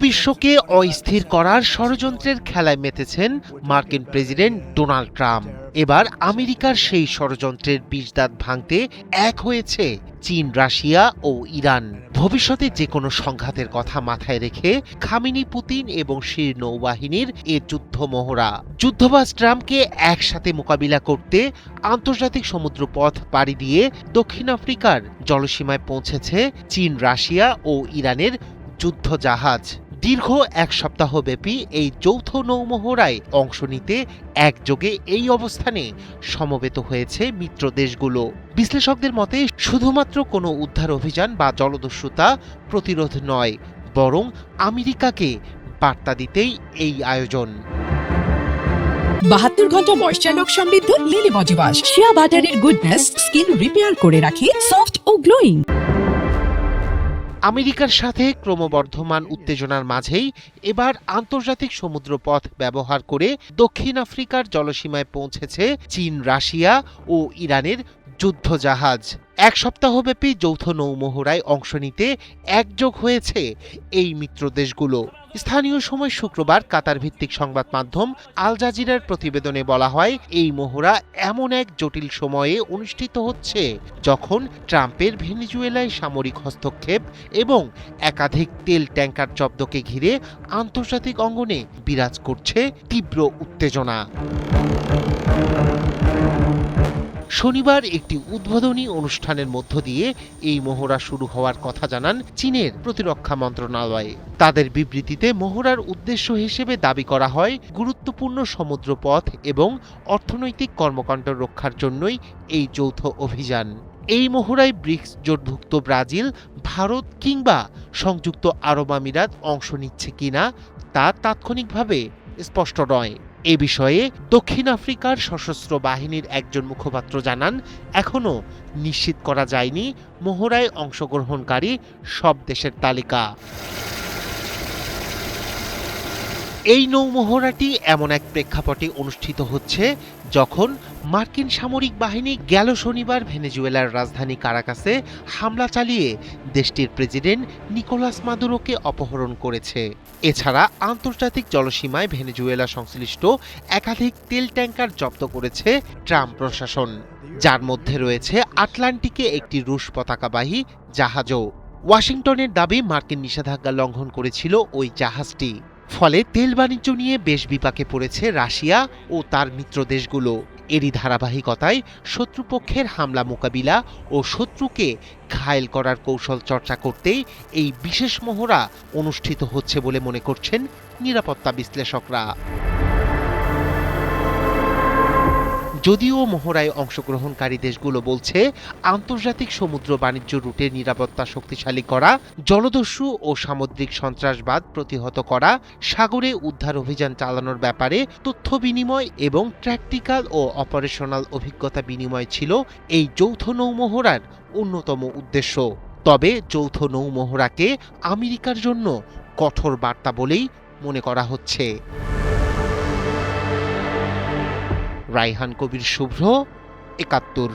বিশ্বকে অস্থির করার ষড়যন্ত্রের খেলায় মেতেছেন মার্কিন প্রেসিডেন্ট ডোনাল্ড ট্রাম্প। এবার আমেরিকার সেই ষড়যন্ত্রের বিষদাঁত ভাঙতে এক হয়েছে চীন, রাশিয়া ও ইরান। ভবিষ্যতে যে কোনো সংঘাতের কথা মাথায় রেখে খামেনি, পুতিন এবং শীর নৌবাহিনীর এ যুদ্ধ মহড়া। যুদ্ধবাজ ট্রাম্পকে একসাথে মোকাবিলা করতে আন্তর্জাতিক সমুদ্রপথ পাড়ি দিয়ে দক্ষিণ আফ্রিকার জলসীমায় পৌঁছেছে চীন, রাশিয়া ও ইরানের যুদ্ধজাহাজ। দীর্ঘ এক সপ্তাহব্যাপী এই যৌথ নৌমহড়ায় অংশ নিতে একযোগে এই অবস্থানে সমবেত হয়েছে মিত্র দেশগুলো। বিশ্লেষকদের মতে শুধুমাত্র কোনো উদ্ধার অভিযান বা জলদস্যুতা প্রতিরোধ নয়, বরং আমেরিকাকে বার্তা দিতেই এই আয়োজন। 72 ঘন্টা ময়েশ্চার লক সমৃদ্ধ লিলি বডি ওয়াশ, শিয়া বাটারের গুডনেস স্কিন রিপেয়ার করে রাখে সফট ও গ্লোয়িং। আমেরিকার সাথে ক্রমবর্ধমান উত্তেজনার মাঝেই এবার আন্তর্জাতিক সমুদ্রপথ ব্যবহার করে দক্ষিণ আফ্রিকার জলসীমায় পৌঁছেছে চীন, রাশিয়া ও ইরানের যুদ্ধজাহাজ। এক সপ্তাহব্যাপী যৌথ নৌমহড়ায় অংশ নিতে একযোগ হয়েছে এই মিত্র দেশগুলো। স্থানীয় সময় শুক্রবার কাতার ভিত্তিক সংবাদ মাধ্যম আল জাজিরার প্রতিবেদনে বলা হয়, এই মহড়া এমন এক জটিল সময়ে অনুষ্ঠিত হচ্ছে যখন ট্রাম্পের ভেনেজুয়েলায় সামরিক হস্তক্ষেপ এবং একাধিক তেল ট্যাঙ্কার জব্দকে ঘিরে আন্তর্জাতিক অঙ্গনে বিরাজ করছে তীব্র উত্তেজনা। শনিবার একটি উদ্বোধনী অনুষ্ঠানের মধ্য দিয়ে এই মহড়া শুরু হওয়ার কথা জানান চীনের প্রতিরক্ষা মন্ত্রণালয়। তাদের বিবৃতিতে মহড়ার উদ্দেশ্য হিসেবে দাবি করা হয়, গুরুত্বপূর্ণ সমুদ্রপথ এবং অর্থনৈতিক কর্মকাণ্ড রক্ষার জন্যই এই যৌথ অভিযান। এই মহড়ায় ব্রিক্স জোটভুক্ত ব্রাজিল, ভারত কিংবা সংযুক্ত আরব আমিরাত অংশ নিচ্ছে কিনা তা তাৎক্ষণিকভাবে স্পষ্ট নয়। এ বিষয়ে দক্ষিণ আফ্রিকার সশস্ত্র বাহিনীর একজন মুখপাত্র জানান, এখনও নিশ্চিত করা যায়নি মহড়ায় অংশগ্রহণকারী সব দেশের তালিকা। এই নৌমহড়াটি এমন এক প্রেক্ষাপটে অনুষ্ঠিত হচ্ছে যখন মার্কিন সামরিক বাহিনী গেল শনিবার ভেনেজুয়েলার রাজধানী কারাকাসে হামলা চালিয়ে দেশটির প্রেসিডেন্ট নিকোলাস মাদুরোকে অপহরণ করেছে। এছাড়া আন্তর্জাতিক জলসীমায় ভেনেজুয়েলা সংশ্লিষ্ট একাধিক তেল ট্যাঙ্কার জব্দ করেছে ট্রাম্প প্রশাসন, যার মধ্যে রয়েছে আটলান্টিকে একটি রুশ পতাকাবাহী জাহাজও। ওয়াশিংটনের দাবি, মার্কিন নিষেধাজ্ঞা লঙ্ঘন করেছিল ওই জাহাজটি। ফলে তেল বাণিজ্য নিয়ে বেশ বিপাকে পড়েছে রাশিয়া ও তার মিত্র দেশগুলো। এরই ধারাবাহিকতায় শত্রুপক্ষের হামলা মোকাবিলা ও শত্রুকে ঘায়েল করার কৌশল চর্চা করতেই এই বিশেষ মহড়া অনুষ্ঠিত হচ্ছে বলে মনে করছেন নিরাপত্তা বিশ্লেষকরা। যদিও মহড়ায় অংশগ্রহণকারী দেশগুলো বলছে, আন্তর্জাতিক সমুদ্র বাণিজ্য রুটের নিরাপত্তা শক্তিশালী করা, জলদস্যু ও সামুদ্রিক সন্ত্রাসবাদ প্রতিহত করা, সাগরে উদ্ধার অভিযান চালানোর ব্যাপারে তথ্য বিনিময় এবং ট্যাকটিক্যাল ও অপারেশনাল অভিজ্ঞতা বিনিময় ছিল এই যৌথ নৌমহড়ার অন্যতম উদ্দেশ্য। তবে যৌথ নৌমহড়াকে আমেরিকার জন্য কঠোর বার্তা বলেই মনে করা হচ্ছে। রায়হান কবির, শুভ্র, ৭১।